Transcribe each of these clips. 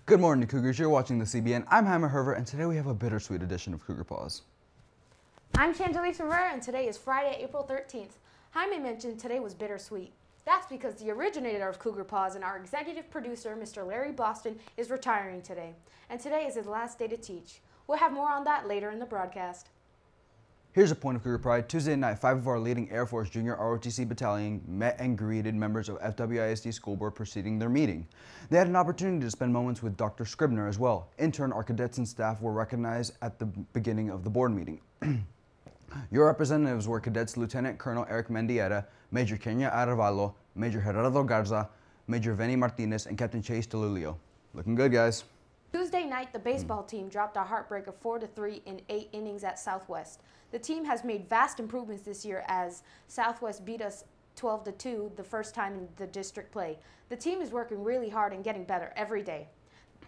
Good morning, Cougars. You're watching the CBN. I'm Hammer Herver, and today we have a bittersweet edition of Cougar Pause. I'm Chandelise Rivera, and today is Friday, April 13th. Jaime mentioned today was bittersweet. That's because the originator of Cougar Pause and our executive producer, Mr. Larry Boston, is retiring today. And today is his last day to teach. We'll have more on that later in the broadcast. Here's a point of Cougar pride. Tuesday night, 5 of our leading Air Force Junior ROTC battalion met and greeted members of FWISD School Board preceding their meeting. They had an opportunity to spend moments with Dr. Scribner as well. In turn, our cadets and staff were recognized at the beginning of the board meeting. Your representatives were Cadets Lieutenant Colonel Eric Mendieta, Major Kenya Arevalo, Major Gerardo Garza, Major Vinny Martinez, and Captain Chase DeLulio. Looking good, guys. Tuesday night, the baseball team dropped a heartbreaker 4-3 in 8 innings at Southwest. The team has made vast improvements this year as Southwest beat us 12-2 the first time in the district play. The team is working really hard and getting better every day.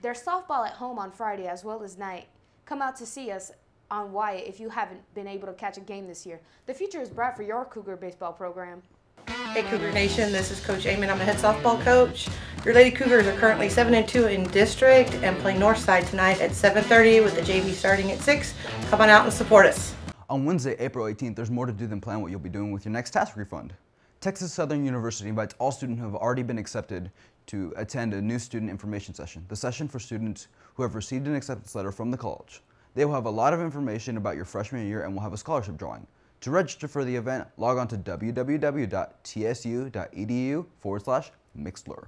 There's softball at home on Friday as well as night. Come out to see us on Wyatt if you haven't been able to catch a game this year. The future is bright for your Cougar baseball program. Hey Cougar Nation, this is Coach Eamon. I'm the head softball coach. Your Lady Cougars are currently 7-2 in district and play Northside tonight at 7:30 with the JV starting at 6. Come on out and support us. On Wednesday, April 18th, there's more to do than plan what you'll be doing with your next tax refund. Texas Southern University invites all students who have already been accepted to attend a new student information session, the session for students who have received an acceptance letter from the college. They will have a lot of information about your freshman year and will have a scholarship drawing. To register for the event, log on to www.tsu.edu/Mixlr.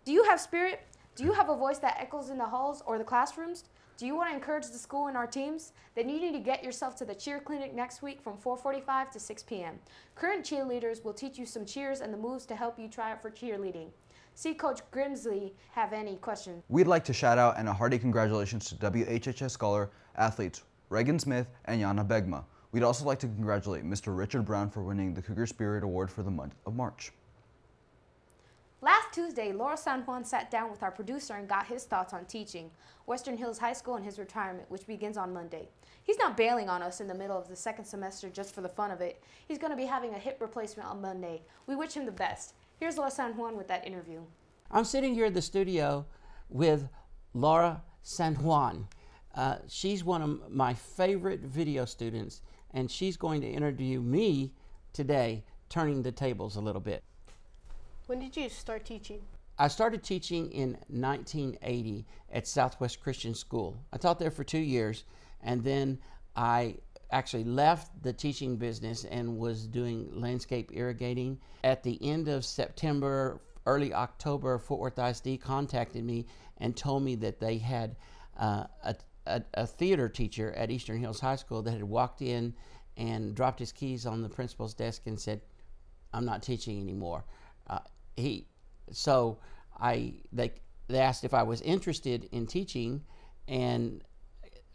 Do you have spirit? Do you have a voice that echoes in the halls or the classrooms? Do you want to encourage the school and our teams? Then you need to get yourself to the cheer clinic next week from 4:45 to 6 p.m. Current cheerleaders will teach you some cheers and the moves to help you try out for cheerleading. See Coach Grimsley have any questions. We'd like to shout out and a hearty congratulations to WHHS Scholar athletes Reagan Smith and Yana Begma. We'd also like to congratulate Mr. Richard Brown for winning the Cougar Spirit Award for the month of March. Last Tuesday, Laura San Juan sat down with our producer and got his thoughts on teaching Western Hills High School and his retirement, which begins on Monday. He's not bailing on us in the middle of the second semester just for the fun of it. He's going to be having a hip replacement on Monday. We wish him the best. Here's Laura San Juan with that interview. I'm sitting here in the studio with Laura San Juan. She's one of my favorite video students, and she's going to interview me today, turning the tables a little bit. When did you start teaching? I started teaching in 1980 at Southwest Christian School. I taught there for 2 years, and then I actually left the teaching business and was doing landscape irrigating. At the end of September, early October, Fort Worth ISD contacted me and told me that they had a theater teacher at Eastern Hills High School that had walked in and dropped his keys on the principal's desk and said, "I'm not teaching anymore." They asked if I was interested in teaching, and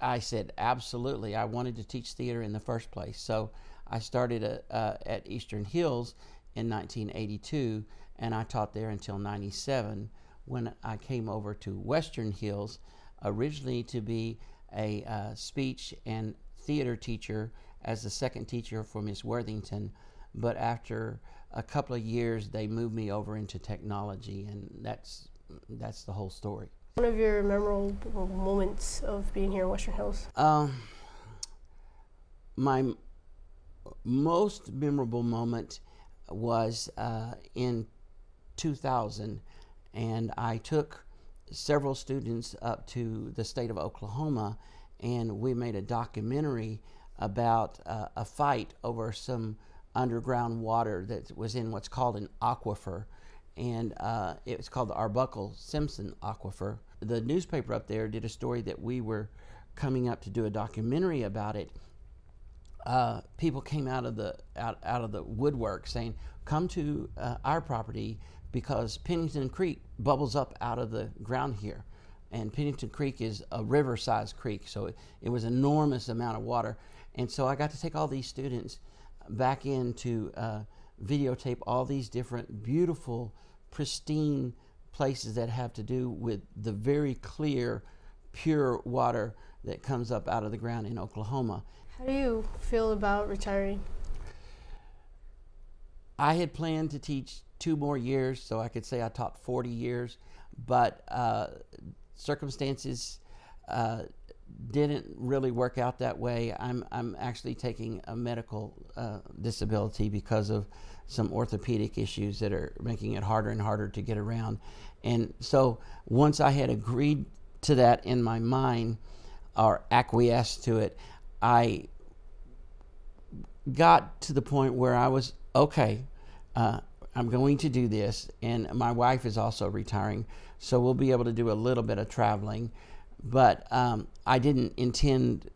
I said absolutely. I wanted to teach theater in the first place, so I started at Eastern Hills in 1982, and I taught there until 97 when I came over to Western Hills, originally to be a speech and theater teacher as the second teacher for Miss Worthington, but after a couple of years they moved me over into technology, and that's the whole story. One of your memorable moments of being here in Western Hills? My most memorable moment was in 2000, and I took several students up to the state of Oklahoma, and we made a documentary about a fight over some underground water that was in what's called an aquifer, and it was called the Arbuckle-Simpson Aquifer. The newspaper up there did a story that we were coming up to do a documentary about it. People came out of the woodwork saying, "Come to our property because Pennington Creek bubbles up out of the ground here." And Pennington Creek is a river-sized creek, so it was an enormous amount of water. And so I got to take all these students back in to videotape all these different beautiful, pristine places that have to do with the very clear, pure water that comes up out of the ground in Oklahoma. How do you feel about retiring? I had planned to teach 2 more years, so I could say I taught 40 years, but circumstances didn't really work out that way. I'm actually taking a medical disability because of some orthopedic issues that are making it harder and harder to get around. And so once I had agreed to that in my mind, or acquiesced to it, I got to the point where I was, okay, I'm going to do this, and my wife is also retiring, so we'll be able to do a little bit of traveling. But I didn't intend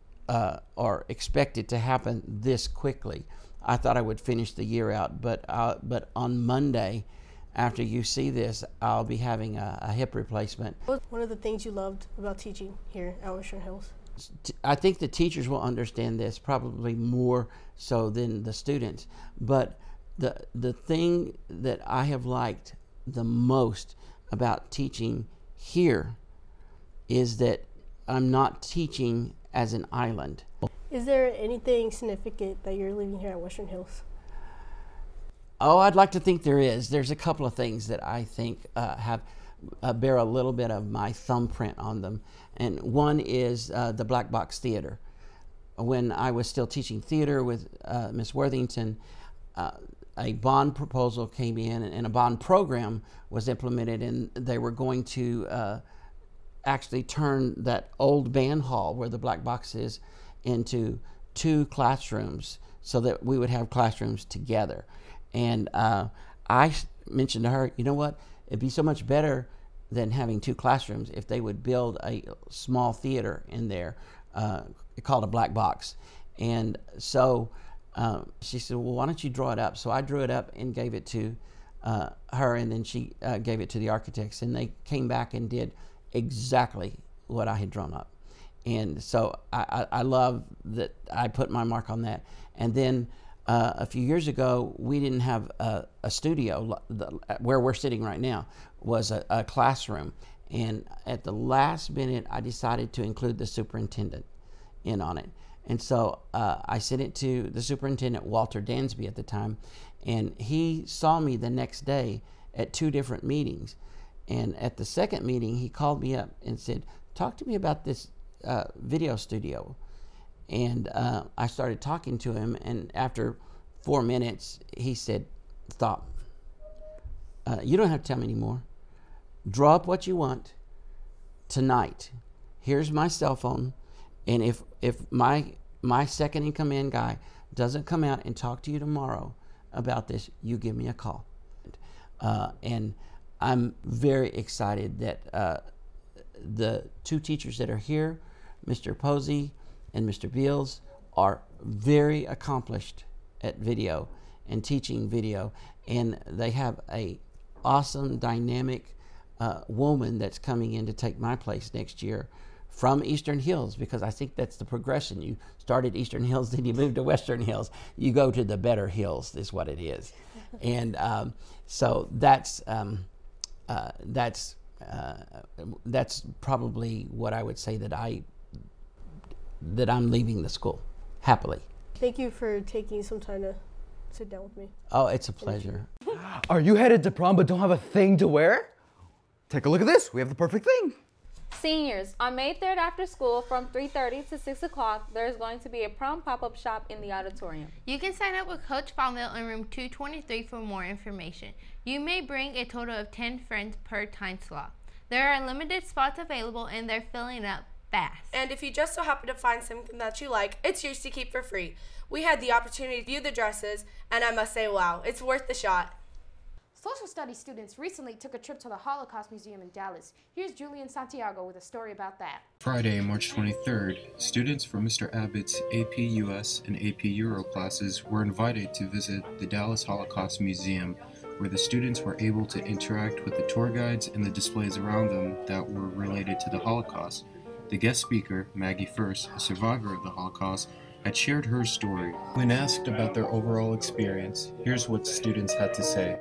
or expect it to happen this quickly. I thought I would finish the year out, but on Monday, after you see this, I'll be having a hip replacement. What was one of the things you loved about teaching here at Western Hills? I think the teachers will understand this probably more so than the students, but the thing that I have liked the most about teaching here is that I'm not teaching as an island. Is there anything significant that you're leaving here at Western Hills? Oh, I'd like to think there is. There's a couple of things that I think bear a little bit of my thumbprint on them. And one is the Black Box Theater. When I was still teaching theater with Miss Worthington, a bond proposal came in and a bond program was implemented, and they were going to actually turn that old band hall where the Black Box is into 2 classrooms so that we would have classrooms together. And I mentioned to her, you know what, it'd be so much better than having 2 classrooms if they would build a small theater in there called a Black Box. And so she said, well, why don't you draw it up? So I drew it up and gave it to her, and then she gave it to the architects, and they came back and did exactly what I had drawn up. And so I love that I put my mark on that. And then a few years ago, we didn't have a studio. Where we're sitting right now was a classroom. And at the last minute, I decided to include the superintendent in on it. And so I sent it to the superintendent, Walter Dansby at the time, and he saw me the next day at 2 different meetings. And at the second meeting, he called me up and said, talk to me about this video studio. And I started talking to him, and after 4 minutes, he said, stop. You don't have to tell me anymore. Draw up what you want tonight. Here's my cell phone, and if my second in command guy doesn't come out and talk to you tomorrow about this, you give me a call. And I'm very excited that the 2 teachers that are here, Mr. Posey and Mr. Beals, are very accomplished at video and teaching video, and they have a awesome, dynamic woman that's coming in to take my place next year from Eastern Hills, because I think that's the progression. You start at Eastern Hills, then you move to Western Hills. You go to the better hills, is what it is. And so that's probably what I would say that I'm leaving the school happily. Thank you for taking some time to sit down with me. Oh, it's a pleasure. Are you headed to prom but don't have a thing to wear? Take a look at this. We have the perfect thing. Seniors, on May 3rd after school from 3:30 to 6 o'clock, there is going to be a prom pop-up shop in the auditorium. You can sign up with Coach Fonville in room 223 for more information. You may bring a total of 10 friends per time slot. There are limited spots available and they're filling up fast. And if you just so happen to find something that you like, it's yours to keep for free. We had the opportunity to view the dresses, and I must say, wow, it's worth the shot. Social studies students recently took a trip to the Holocaust Museum in Dallas. Here's Julian Santiago with a story about that. Friday, March 23rd, students from Mr. Abbott's AP US and AP Euro classes were invited to visit the Dallas Holocaust Museum, where the students were able to interact with the tour guides and the displays around them that were related to the Holocaust. The guest speaker, Maggie First, a survivor of the Holocaust, had shared her story. When asked about their overall experience, here's what students had to say.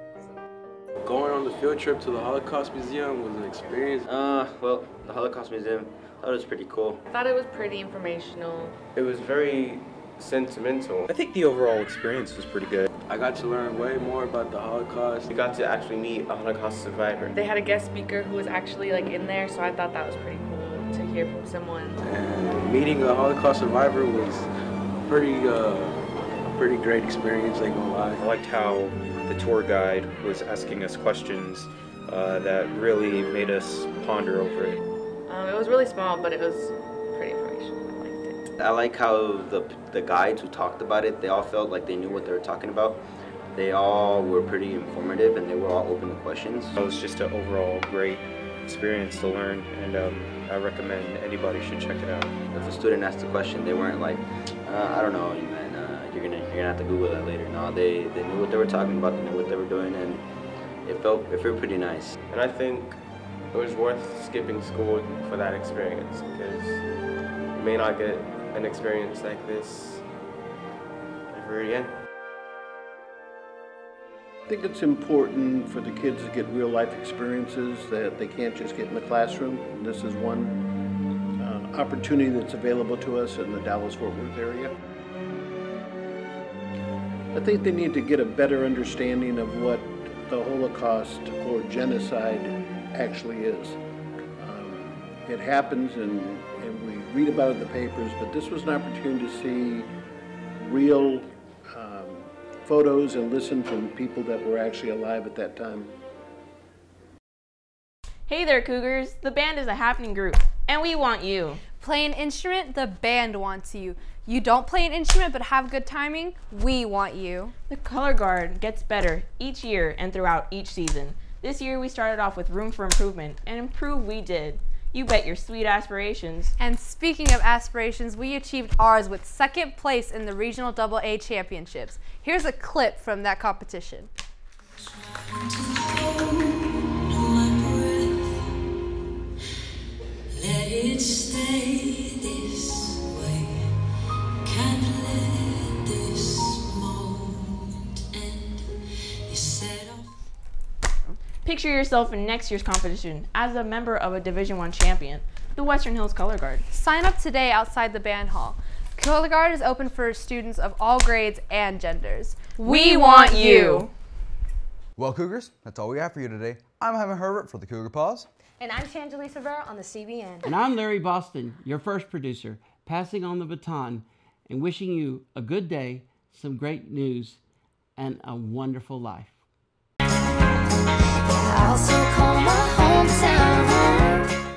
Going on the field trip to the Holocaust Museum was an experience. Well, the Holocaust Museum, I thought it was pretty cool. I thought it was pretty informational. It was very sentimental. I think the overall experience was pretty good. I got to learn way more about the Holocaust. We got to actually meet a Holocaust survivor. They had a guest speaker who was actually like in there, so I thought that was pretty cool to hear from someone. And meeting a Holocaust survivor was a pretty great experience, ain't gonna lie. I liked how the tour guide was asking us questions that really made us ponder over it. It was really small, but it was pretty informational. I liked it. I like how the guides who talked about it, they all felt like they knew what they were talking about. They all were pretty informative and they were all open to questions. It was just an overall great experience to learn, and I recommend anybody should check it out. If a student asked a question, they weren't like, I don't know, man, you're gonna have to Google that later. No, they knew what they were talking about, they knew what they were doing, and it felt pretty nice. And I think it was worth skipping school for that experience, because you may not get an experience like this ever again. I think it's important for the kids to get real life experiences that they can't just get in the classroom. And this is one opportunity that's available to us in the Dallas-Fort Worth area. I think they need to get a better understanding of what the Holocaust or genocide actually is. It happens and we read about it in the papers, but this was an opportunity to see real photos and listen from people that were actually alive at that time. Hey there, Cougars. The band is a happening group, and we want you. Play an instrument, the band wants you. You don't play an instrument but have good timing, we want you. The color guard gets better each year and throughout each season. This year we started off with room for improvement, and improve we did. You bet your sweet aspirations. And speaking of aspirations, we achieved ours with second place in the Regional AA Championships. Here's a clip from that competition. Let it stay this way. Can't let this moment end. You set off. Picture yourself in next year's competition as a member of a Division I champion, the Western Hills Color Guard. Sign up today outside the band hall. Color Guard is open for students of all grades and genders. We want you! Well, Cougars, that's all we have for you today. I'm Evan Herbert for the Cougar Pause. And I'm Changelie Severa on the CBN. And I'm Larry Boston, your first producer, passing on the baton and wishing you a good day, some great news, and a wonderful life. I also call my hometown home.